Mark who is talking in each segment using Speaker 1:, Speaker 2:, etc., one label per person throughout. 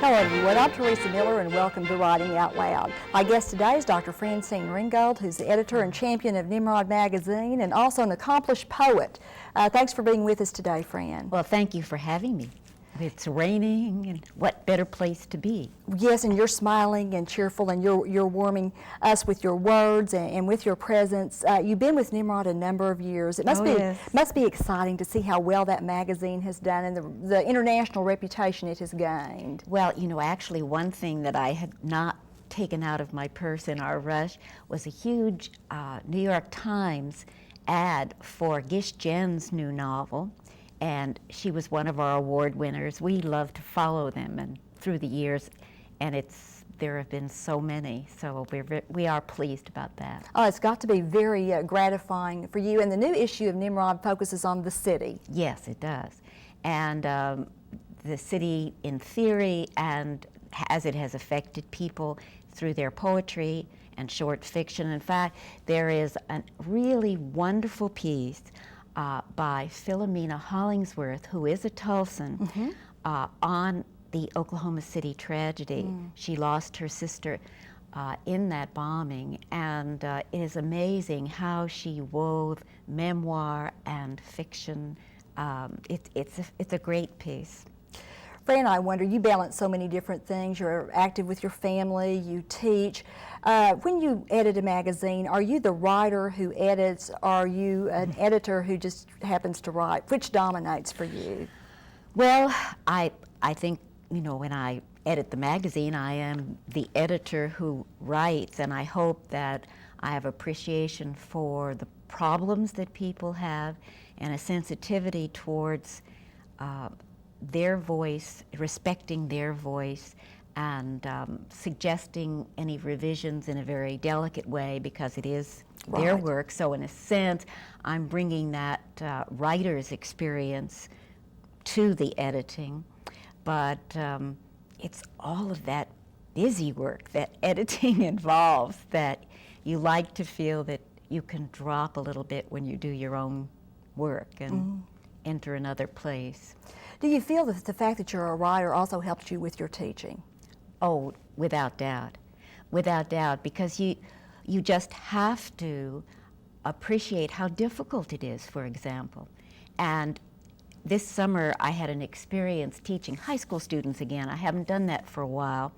Speaker 1: Hello everyone, I'm Teresa Miller and welcome to Writing Out Loud. My guest today is Dr. Francine Ringold, who's the editor and champion of Nimrod magazine and also an accomplished poet. Thanks for being with us today, Fran.
Speaker 2: Well, thank you for having me. It's raining, and what better place to be?
Speaker 1: Yes, and you're smiling and cheerful, and you're warming us with your words and with your presence. You've been with Nimrod a number of years. It must be exciting to see how well that magazine has done and the international reputation it has gained.
Speaker 2: Well, you know, actually one thing that I had not taken out of my purse in our rush was a huge New York Times ad for Gish Jen's new novel. And she was one of our award winners. We love to follow them and through the years, and there have been so many, so we are pleased about that.
Speaker 1: Oh, it's got to be very gratifying for you. And the new issue of Nimrod focuses on the city.
Speaker 2: Yes, it does. And the city in theory and as it has affected people through their poetry and short fiction. In fact, there is a really wonderful piece by Philomena Hollingsworth, who is a Tulsan, on the Oklahoma City tragedy. She lost her sister in that bombing, and it is amazing how she wove memoir and fiction. It's a great piece.
Speaker 1: Fran, I wonder, you balance so many different things. You're active with your family, you teach. When you edit a magazine, are you the writer who edits, or are you an editor who just happens to write? Which dominates for you?
Speaker 2: Well, I think, you know, when I edit the magazine, I am the editor who writes, and I hope that I have appreciation for the problems that people have and a sensitivity towards their voice, respecting their voice, and suggesting any revisions in a very delicate way because it is their work. So in a sense, I'm bringing that writer's experience to the editing, but it's all of that busy work that editing involves that you like to feel that you can drop a little bit when you do your own work and enter another place.
Speaker 1: Do you feel that the fact that you're a writer also helps you with your teaching?
Speaker 2: Oh, without doubt. Without doubt, because you just have to appreciate how difficult it is, for example. And this summer I had an experience teaching high school students again. I haven't done that for a while.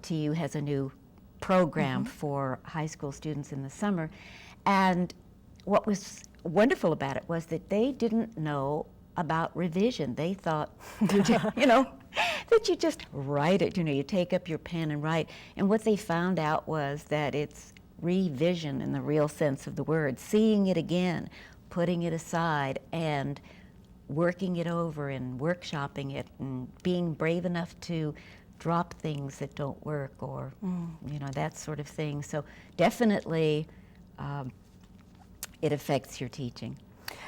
Speaker 2: TU has a new program for high school students in the summer. And what was wonderful about it was that they didn't know about revision. They thought, you know, that you just write it, you know, you take up your pen and write. And what they found out was that it's revision in the real sense of the word, seeing it again, putting it aside, and working it over and workshopping it and being brave enough to drop things that don't work or, you know, that sort of thing. So definitely it affects your teaching.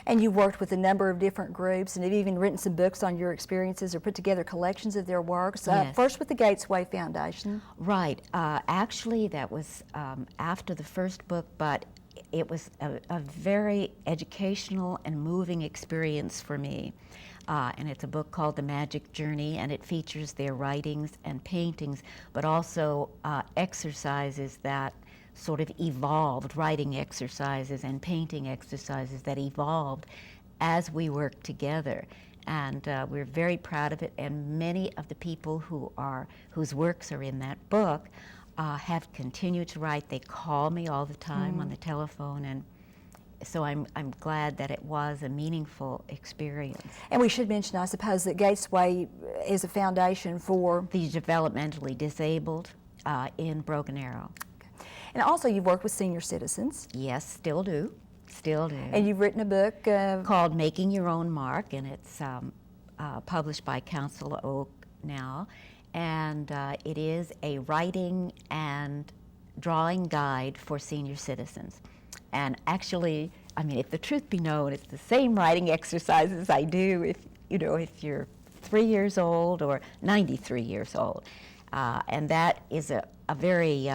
Speaker 1: And you worked with a number of different groups and have even written some books on your experiences or put together collections of their works.
Speaker 2: Yes.
Speaker 1: First with the Gatesway Foundation.
Speaker 2: Right. Actually, that was after the first book, but it was a very educational and moving experience for me. And it's a book called The Magic Journey, and it features their writings and paintings, but also exercises that sort of evolved, writing exercises and painting exercises that evolved as we worked together. And we're very proud of it, and many of the people whose works are in that book have continued to write. They call me all the time on the telephone, and so I'm glad that it was a meaningful experience.
Speaker 1: And we should mention, I suppose, that Gatesway is a foundation for
Speaker 2: the developmentally disabled in Broken Arrow.
Speaker 1: And also you've worked with senior citizens.
Speaker 2: Yes, still do. Still do.
Speaker 1: And you've written a book
Speaker 2: called Making Your Own Mark, and it's published by Council Oak now. And it is a writing and drawing guide for senior citizens. And actually, I mean, if the truth be known, it's the same writing exercises I do if you're 3 years old or 93 years old. And that is a very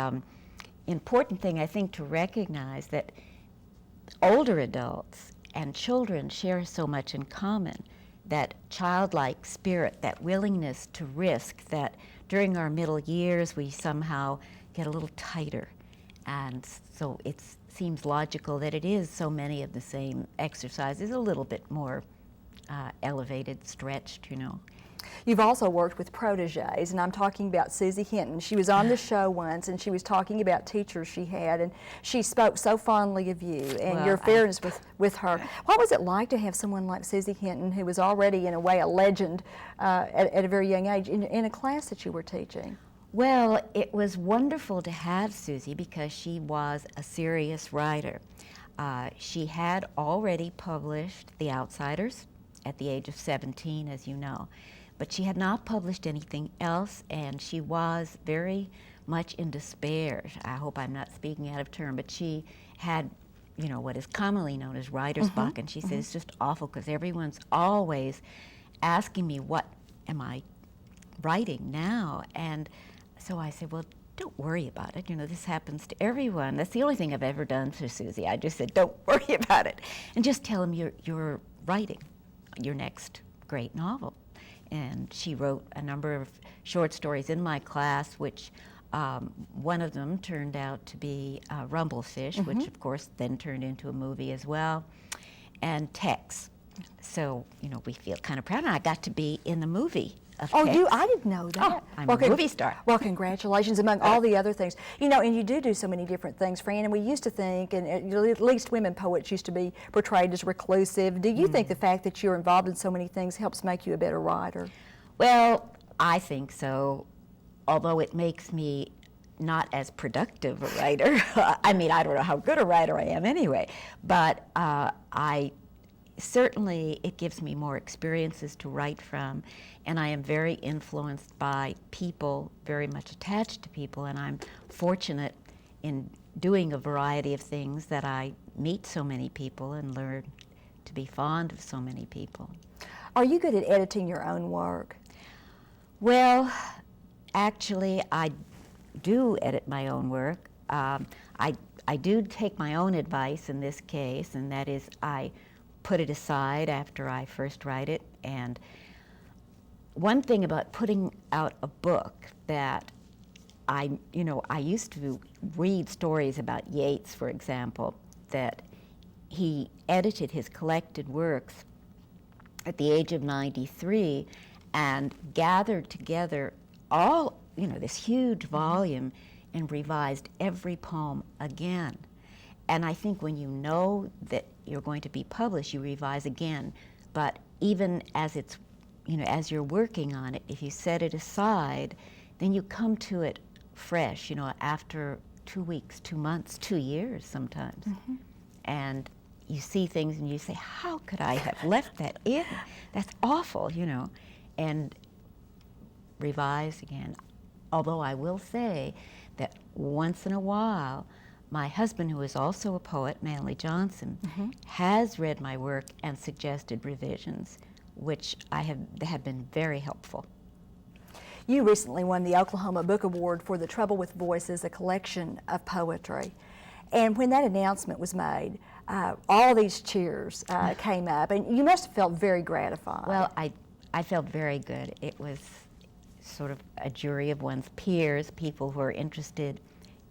Speaker 2: important thing, I think, to recognize that older adults and children share so much in common that childlike spirit, that willingness to risk, that during our middle years we somehow get a little tighter. And so it seems logical that it is so many of the same exercises, a little bit more elevated, stretched, you know.
Speaker 1: You've also worked with proteges, and I'm talking about Susie Hinton. She was on the show once, and she was talking about teachers she had, and she spoke so fondly of you and
Speaker 2: Well,
Speaker 1: your fairness with her. What was it like to have someone like Susie Hinton, who was already, in a way, a legend at a very young age, in a class that you were teaching?
Speaker 2: Well, it was wonderful to have Susie because she was a serious writer. She had already published The Outsiders at the age of 17, as you know. But she had not published anything else, and she was very much in despair. I hope I'm not speaking out of turn, but she had, you know, what is commonly known as writer's block, and she said, it's just awful because everyone's always asking me, what am I writing now? And so I said, well, don't worry about it. You know, this happens to everyone. That's the only thing I've ever done for Susie. I just said, don't worry about it. And just tell him you're writing your next great novel. And she wrote a number of short stories in my class, which one of them turned out to be Rumblefish, which of course then turned into a movie as well, and Tex. So, you know, we feel kind of proud. And I got to be in the movie of Tex.
Speaker 1: I didn't know that.
Speaker 2: Oh, I'm a movie star.
Speaker 1: Well, congratulations, among all the other things. You know, and you do so many different things, Fran, and we used to think, and at least women poets used to be portrayed as reclusive. Do you think the fact that you're involved in so many things helps make you a better writer?
Speaker 2: Well, I think so, although it makes me not as productive a writer. I mean, I don't know how good a writer I am anyway, but certainly it gives me more experiences to write from, and I am very influenced by people, very much attached to people, and I'm fortunate in doing a variety of things that I meet so many people and learn to be fond of so many people.
Speaker 1: Are you good at editing your own work?
Speaker 2: Well, actually, I do edit my own work. I do take my own advice in this case, and that is I put it aside after I first write it. And one thing about putting out a book that I used to read stories about Yeats, for example, that he edited his collected works at the age of 93 and gathered together all, this huge volume and revised every poem again. And I think when you know that you're going to be published, you revise again. But even as it's, as you're working on it, if you set it aside, then you come to it fresh, after 2 weeks, 2 months, 2 years sometimes. Mm-hmm. And you see things and you say, how could I have left that in? That's awful, and revise again. Although I will say that once in a while, my husband, who is also a poet, Manly Johnson, has read my work and suggested revisions, which have been very helpful.
Speaker 1: You recently won the Oklahoma Book Award for The Trouble with Voices, a collection of poetry. And when that announcement was made, all these cheers came up, and you must have felt very gratified.
Speaker 2: Well, I felt very good. It was sort of a jury of one's peers, people who are interested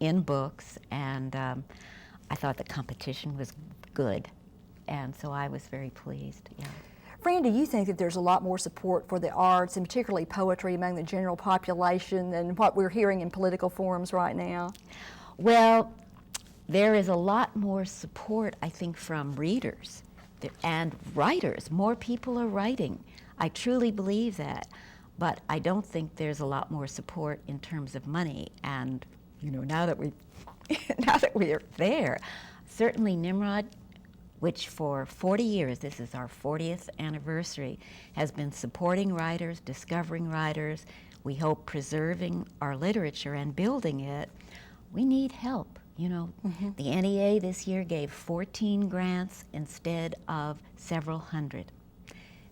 Speaker 2: in books, and I thought the competition was good, and so I was very pleased. Yeah.
Speaker 1: Fran, do you think that there's a lot more support for the arts, and particularly poetry, among the general population than what we're hearing in political forums right now?
Speaker 2: Well, there is a lot more support, I think, from readers and writers. More people are writing. I truly believe that, but I don't think there's a lot more support in terms of money. And now that we are there, certainly Nimrod, which for 40 years, this is our 40th anniversary, has been supporting writers, discovering writers. We hope preserving our literature and building it. We need help. The NEA this year gave 14 grants instead of several hundred.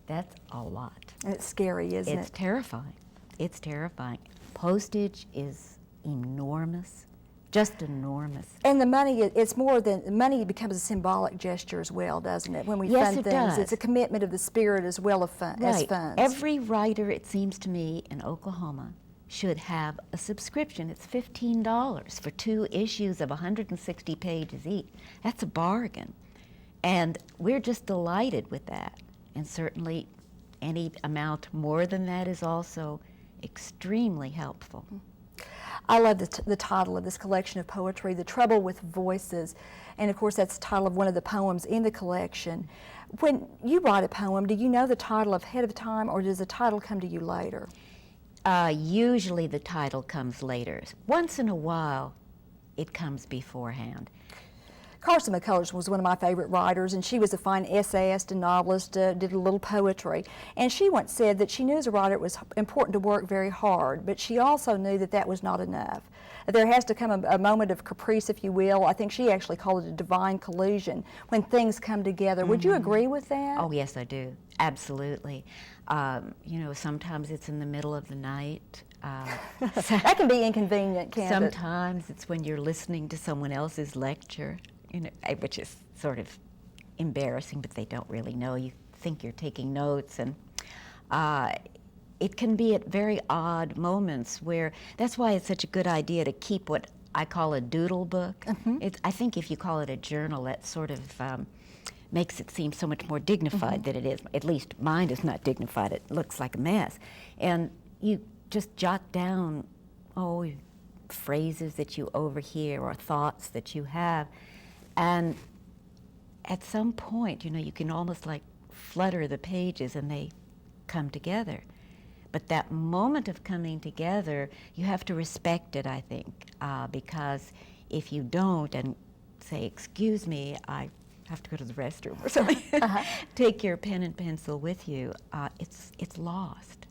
Speaker 2: That's a lot.
Speaker 1: And it's scary, isn't it?
Speaker 2: It's terrifying. It's terrifying. Postage is enormous. Just enormous.
Speaker 1: And the money, it's more than, money becomes a symbolic gesture as well, doesn't it? When we
Speaker 2: Yes,
Speaker 1: fund
Speaker 2: it
Speaker 1: things,
Speaker 2: does.
Speaker 1: it's a commitment of the spirit as well as
Speaker 2: Right.
Speaker 1: funds.
Speaker 2: Every writer, it seems to me, in Oklahoma should have a subscription. It's $15 for 2 issues of 160 pages each. That's a bargain. And we're just delighted with that. And certainly any amount more than that is also extremely helpful.
Speaker 1: I love the title of this collection of poetry, The Trouble with Voices. And of course, that's the title of one of the poems in the collection. When you write a poem, do you know the title ahead of time, or does the title come to you later?
Speaker 2: Usually the title comes later. Once in a while, it comes beforehand.
Speaker 1: Carson McCullers was one of my favorite writers, and she was a fine essayist and novelist, did a little poetry. And she once said that she knew as a writer it was important to work very hard, but she also knew that that was not enough. There has to come a moment of caprice, if you will. I think she actually called it a divine collusion, when things come together. Would you agree with that?
Speaker 2: Oh, yes, I do. Absolutely. You know, sometimes it's in the middle of the night.
Speaker 1: That can be inconvenient, can't it?
Speaker 2: Sometimes it's when you're listening to someone else's lecture, you know, which is sort of embarrassing, but they don't really know. You think you're taking notes, and it can be at very odd moments where, that's why it's such a good idea to keep what I call a doodle book. I think if you call it a journal, that sort of makes it seem so much more dignified than it is. At least mine is not dignified. It looks like a mess. And you just jot down, phrases that you overhear or thoughts that you have. And at some point, you know, you can almost like flutter the pages and they come together. But that moment of coming together, you have to respect it, I think, because if you don't and say, excuse me, I have to go to the restroom or something, take your pen and pencil with you, it's lost.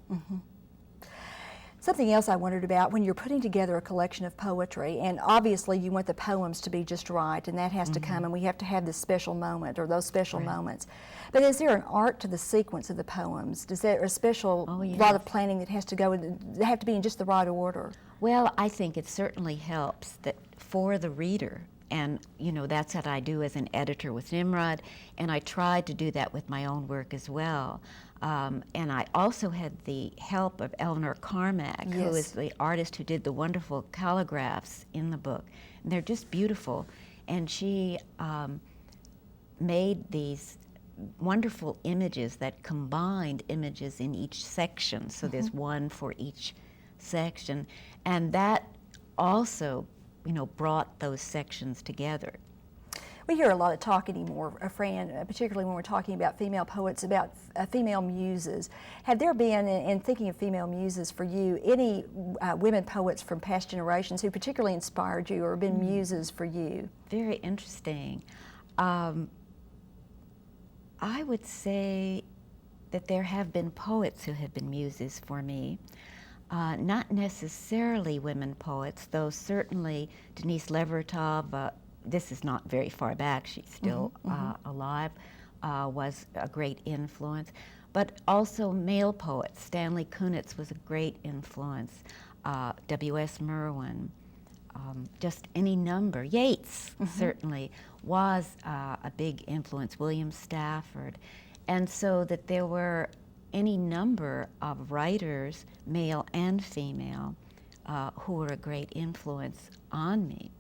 Speaker 1: Something else I wondered about, when you're putting together a collection of poetry, and obviously you want the poems to be just right, and that has to come, and we have to have this special moment or those special moments. But is there an art to the sequence of the poems? Is there a special lot of planning that has to go, they have to be in just the right order?
Speaker 2: Well, I think it certainly helps that for the reader, and you know, that's what I do as an editor with Nimrod, and I tried to do that with my own work as well. And I also had the help of Eleanor Carmack, who is the artist who did the wonderful calligraphs in the book. And they're just beautiful. And she made these wonderful images that combined images in each section. So there's one for each section. And that also, you know, brought those sections together.
Speaker 1: We hear a lot of talk anymore, Fran, particularly when we're talking about female poets, about female muses. Have there been, in thinking of female muses for you, any women poets from past generations who particularly inspired you or have been muses for you?
Speaker 2: Very interesting. I would say that there have been poets who have been muses for me. Not necessarily women poets, though certainly Denise Levertov, this is not very far back, she's still alive, was a great influence. But also male poets. Stanley Kunitz was a great influence. W.S. Merwin, just any number. Yeats certainly was a big influence. William Stafford. And so that there were any number of writers, male and female, who were a great influence on me.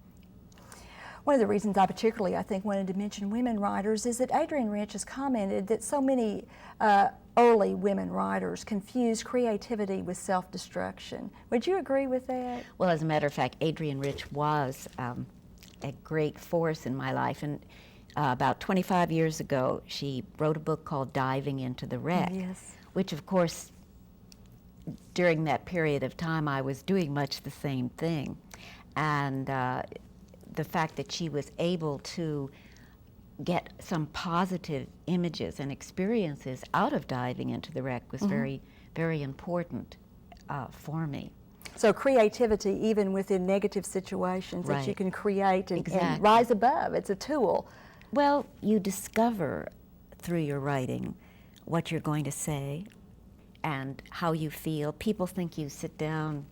Speaker 1: One of the reasons I particularly, I think, wanted to mention women writers is that Adrienne Rich has commented that so many early women writers confused creativity with self-destruction. Would you agree with that?
Speaker 2: Well, as a matter of fact, Adrienne Rich was a great force in my life. And about 25 years ago, she wrote a book called Diving into the Wreck, which, of course, during that period of time, I was doing much the same thing. And the fact that she was able to get some positive images and experiences out of diving into the wreck was very, very important for me.
Speaker 1: So creativity, even within negative situations, that you can create and rise above. It's a tool.
Speaker 2: Well, you discover through your writing what you're going to say and how you feel. People think you sit down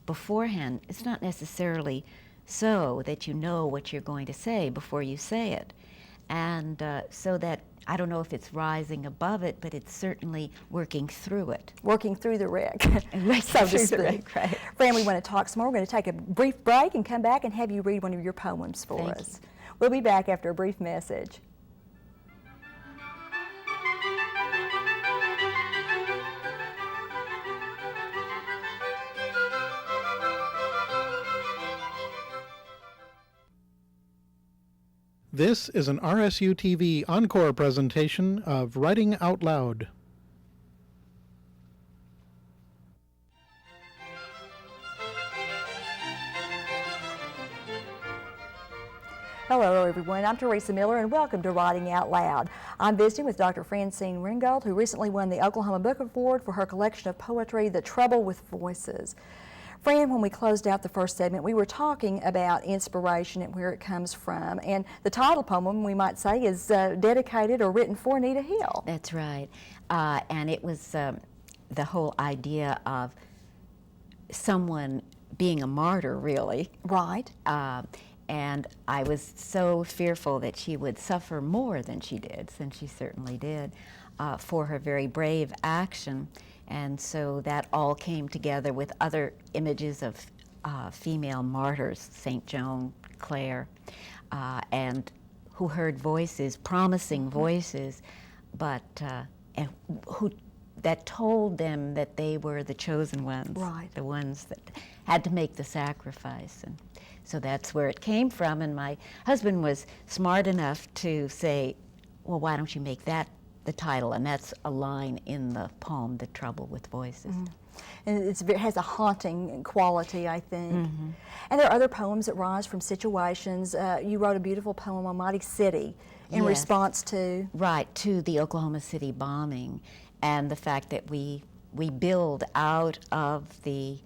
Speaker 2: beforehand. It's not necessarily so that you know what you're going to say before you say it. And so that, I don't know if it's rising above it, but it's certainly working through it.
Speaker 1: Working through the wreck,
Speaker 2: so
Speaker 1: to speak.
Speaker 2: Right.
Speaker 1: Fran, we want to talk some more. We're going to take a brief break and come back and have you read one of your poems for
Speaker 2: Thank
Speaker 1: us. We'll be back after a brief message.
Speaker 3: This is an RSU-TV Encore presentation of Writing Out Loud.
Speaker 1: Hello everyone, I'm Teresa Miller and welcome to Writing Out Loud. I'm visiting with Dr. Francine Ringold, who recently won the Oklahoma Book Award for her collection of poetry, The Trouble with Voices. Fran, when we closed out the first segment, we were talking about inspiration and where it comes from, and the title poem, we might say, is dedicated or written for Anita Hill.
Speaker 2: That's right. And it was the whole idea of someone being a martyr, really.
Speaker 1: Right.
Speaker 2: And I was so fearful that she would suffer more than she did, since she certainly did, for her very brave action. And so that all came together with other images of female martyrs, St. Joan, Clare, and who heard voices, promising voices, but and who that told them that they were the chosen ones,
Speaker 1: right.
Speaker 2: The ones that had to make the sacrifice. And so that's where it came from. And my husband was smart enough to say, well, why don't you make that the title? And that's a line in the poem, The Trouble with Voices.
Speaker 1: Mm-hmm. And it has a haunting quality, I think. Mm-hmm. And there are other poems that rise from situations. You wrote a beautiful poem on Mighty City in response to...
Speaker 2: Right, to the Oklahoma City bombing, and the fact that we build out of the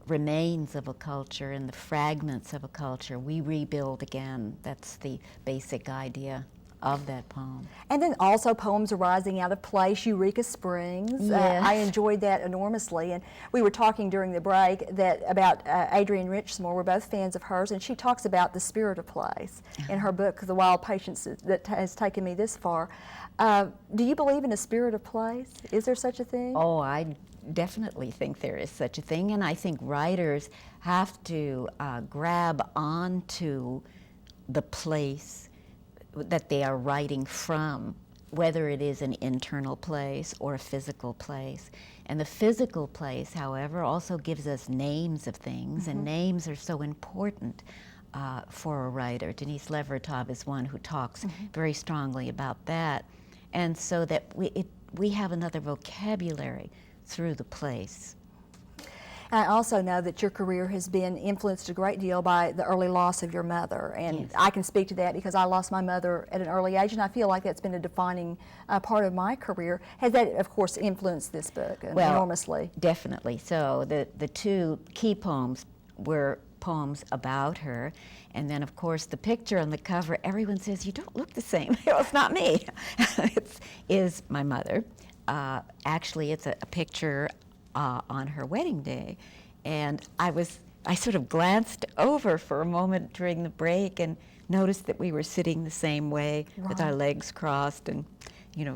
Speaker 2: remains of a culture and the fragments of a culture, we rebuild again. That's the basic idea of that poem.
Speaker 1: And then also poems arising out of place, Eureka Springs.
Speaker 2: Yes.
Speaker 1: I enjoyed that enormously. And we were talking during the break about Adrienne Richmore. We're both fans of hers, and she talks about the spirit of place in her book, The Wild Patience That Has Taken Me This Far. Do you believe in a spirit of place? Is there such a thing?
Speaker 2: Oh, I definitely think there is such a thing, and I think writers have to grab onto the place that they are writing from, whether it is an internal place or a physical place. And the physical place, however, also gives us names of things, mm-hmm. and names are so important for a writer. Denise Levertov is one who talks mm-hmm. very strongly about that. And so that we have another vocabulary through the place.
Speaker 1: I also know that your career has been influenced a great deal by the early loss of your mother, and yes. I can speak to that because I lost my mother at an early age, and I feel like that's been a defining part of my career. Has that, of course, influenced this book enormously?
Speaker 2: Definitely. So the two key poems were poems about her, and then, of course, the picture on the cover, everyone says, you don't look the same. Well, it's not me. It is my mother. Actually, it's a picture on her wedding day, and I sort of glanced over for a moment during the break and noticed that we were sitting the same way, right. with our legs crossed, and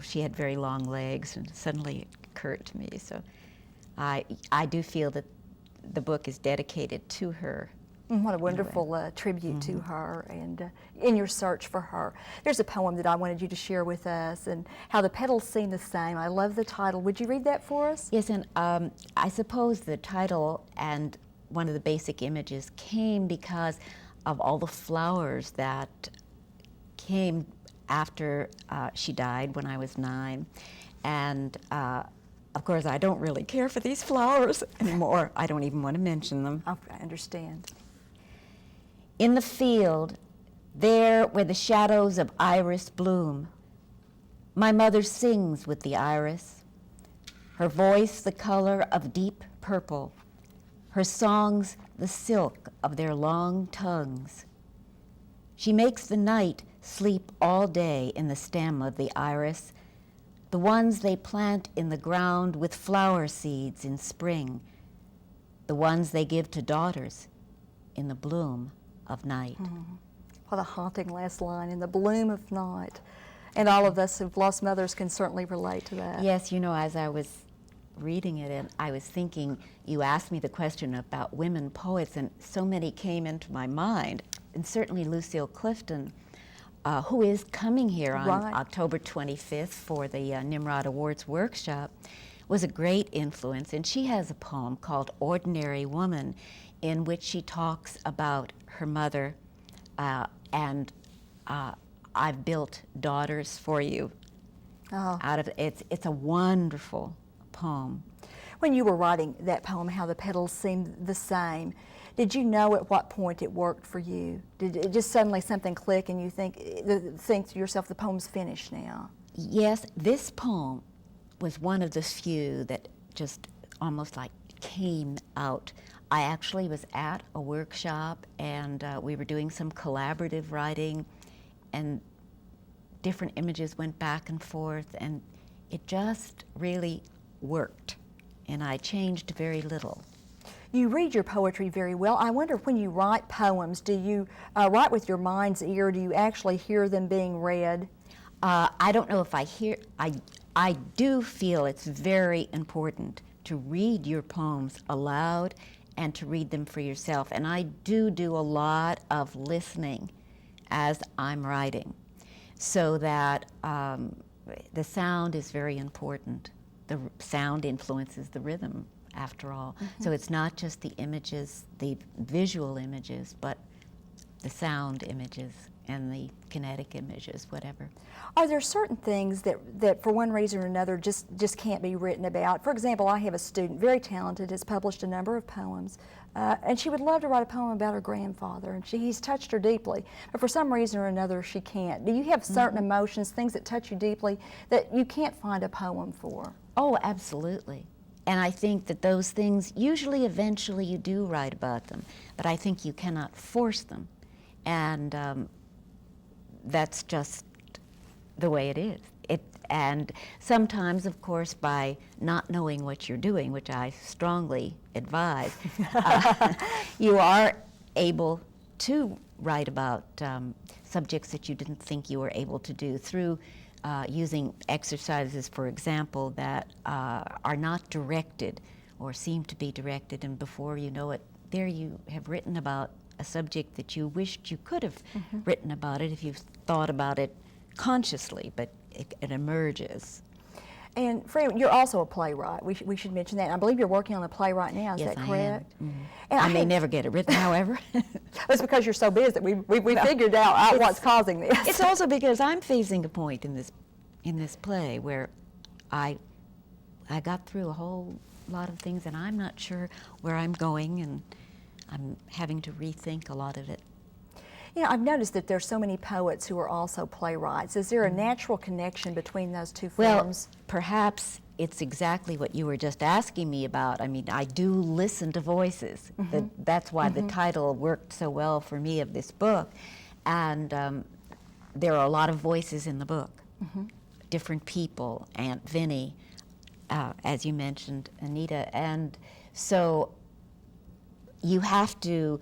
Speaker 2: she had very long legs, and suddenly it occurred to me. So I do feel that the book is dedicated to her.
Speaker 1: What a wonderful tribute mm-hmm. to her and in your search for her. There's a poem that I wanted you to share with us, and How the Petals Seem the Same. I love the title. Would you read that for us?
Speaker 2: Yes, and I suppose the title and one of the basic images came because of all the flowers that came after she died when I was 9. And of course, I don't really care for these flowers anymore. I don't even want to mention them.
Speaker 1: I understand.
Speaker 2: In the field, there where the shadows of iris bloom, my mother sings with the iris, her voice the color of deep purple, her songs the silk of their long tongues. She makes the night sleep all day in the stem of the iris, the ones they plant in the ground with flower seeds in spring, the ones they give to daughters in the bloom of night.
Speaker 1: What a haunting last line, in the bloom of night. And all of us who've lost mothers can certainly relate to that.
Speaker 2: Yes, you know, as I was reading it, and I was thinking, you asked me the question about women poets, and so many came into my mind, and certainly Lucille Clifton, who is coming here on October 25th for the Nimrod Awards workshop, was a great influence. And she has a poem called Ordinary Woman, in which she talks about her mother and I've built daughters for you. Out of it's a wonderful poem.
Speaker 1: When you were writing that poem, How the Petals Seem the Same, did you know at what point it worked for you? Did it just suddenly something click and you think to yourself, the poem's finished now?
Speaker 2: Yes, this poem was one of the few that just almost like came out. I actually was at a workshop, and we were doing some collaborative writing, and different images went back and forth, and it just really worked, and I changed very little.
Speaker 1: You read your poetry very well. I wonder, when you write poems, do you write with your mind's ear? Do you actually hear them being read?
Speaker 2: I don't know if I hear. I do feel it's very important to read your poems aloud and to read them for yourself. And I do a lot of listening as I'm writing, so that the sound is very important. The sound influences the rhythm, after all. So it's not just the images, the visual images, but the sound images and the kinetic images, whatever.
Speaker 1: Are there certain things that for one reason or another just can't be written about? For example, I have a student, very talented, has published a number of poems, and she would love to write a poem about her grandfather, and he's touched her deeply, but for some reason or another she can't. Do you have certain emotions, things that touch you deeply, that you can't find a poem for?
Speaker 2: Oh, absolutely. And I think that those things, usually eventually you do write about them, but I think you cannot force them. And that's just the way it is. And sometimes, of course, by not knowing what you're doing, which I strongly advise, you are able to write about subjects that you didn't think you were able to do through using exercises, for example, that are not directed or seem to be directed, and before you know it, there you have written about a subject that you wished you could have written about it if you've thought about it consciously, but it emerges.
Speaker 1: And Fran, you're also a playwright. We should mention that. I believe you're working on a play right now. Is
Speaker 2: Yes,
Speaker 1: that correct?
Speaker 2: I am. And I may never get it written, however.
Speaker 1: That's because you're so busy that we figured out what's causing this.
Speaker 2: It's also because I'm facing a point in this play where I got through a whole lot of things, and I'm not sure where I'm going, and I'm having to rethink a lot of it.
Speaker 1: You know, I've noticed that there's so many poets who are also playwrights. Is there a natural connection between those two forms?
Speaker 2: Well, perhaps it's exactly what you were just asking me about. I mean, I do listen to voices. That's why the title worked so well for me of this book. And there are a lot of voices in the book, different people, Aunt Vinnie, as you mentioned, Anita. And so you have to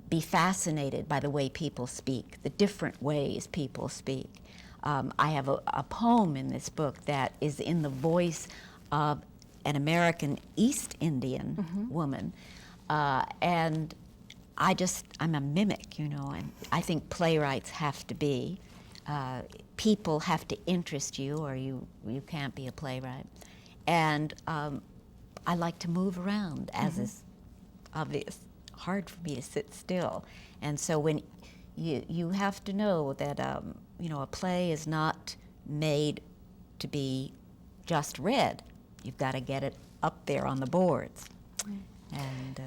Speaker 2: be fascinated by the way people speak, the different ways people speak. I have a poem in this book that is in the voice of an American East Indian woman, and I'm a mimic, you know, and I think playwrights have to be. People have to interest you, or you can't be a playwright. And I like to move around, as is obvious. Hard for me to sit still, and so when you have to know that you know, a play is not made to be just read. You've got to get it up there on the boards. And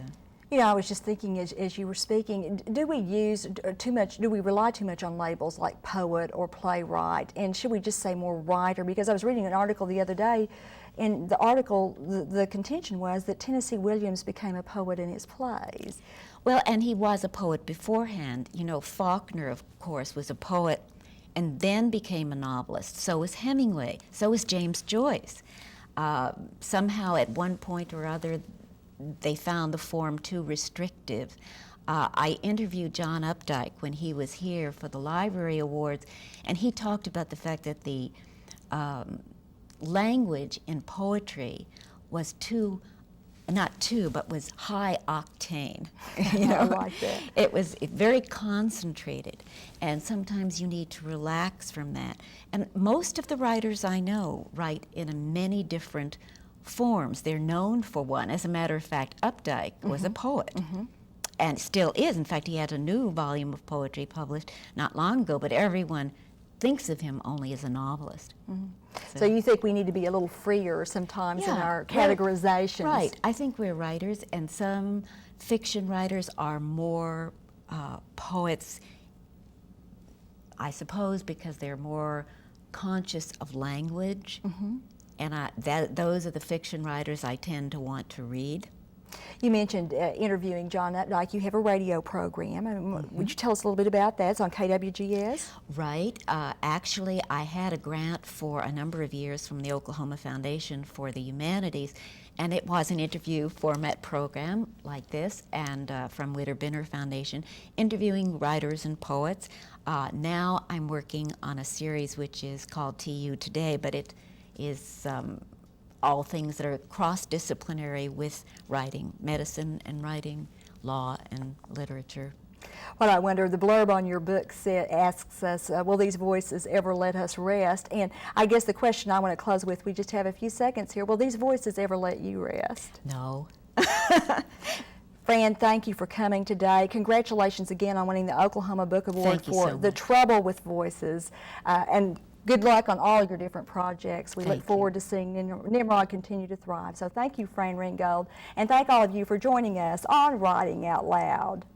Speaker 1: you know, I was just thinking as you were speaking, do we use too much? Do we rely too much on labels like poet or playwright? And should we just say more writer? Because I was reading an article the other day. In the article, the contention was that Tennessee Williams became a poet in his plays.
Speaker 2: Well, and he was a poet beforehand. You know, Faulkner, of course, was a poet and then became a novelist. So was Hemingway. So was James Joyce. Somehow, at one point or other, they found the form too restrictive. I interviewed John Updike when he was here for the Library Awards, and he talked about the fact that the language in poetry was was high octane. You know,
Speaker 1: I like that.
Speaker 2: It was very concentrated, and sometimes you need to relax from that. And most of the writers I know write in many different forms. They're known for one. As a matter of fact, Updike was a poet. And still is. In fact, he had a new volume of poetry published not long ago, but everyone thinks of him only as a novelist.
Speaker 1: So you think we need to be a little freer sometimes in our categorizations?
Speaker 2: Right. I think we're writers, and some fiction writers are more poets, I suppose, because they're more conscious of language. And those are the fiction writers I tend to want to read.
Speaker 1: You mentioned interviewing John Updike. You have a radio program. Would you tell us a little bit about that? It's on KWGS.
Speaker 2: Right. Actually, I had a grant for a number of years from the Oklahoma Foundation for the Humanities, and it was an interview format program like this, and from Witter-Binner Foundation, interviewing writers and poets. Now I'm working on a series which is called TU Today, but it is all things that are cross-disciplinary with writing, medicine and writing, law and literature.
Speaker 1: Well, I wonder, the blurb on your book asks us, will these voices ever let us rest? And I guess the question I want to close with, we just have a few seconds here, will these voices ever let you rest?
Speaker 2: No.
Speaker 1: Fran, thank you for coming today. Congratulations again on winning the Oklahoma Book Award for The Trouble with Voices. And good luck on all your different projects. We look forward to seeing Nimrod continue to thrive. So thank you, Fran Ringold, and thank all of you for joining us on Writing Out Loud.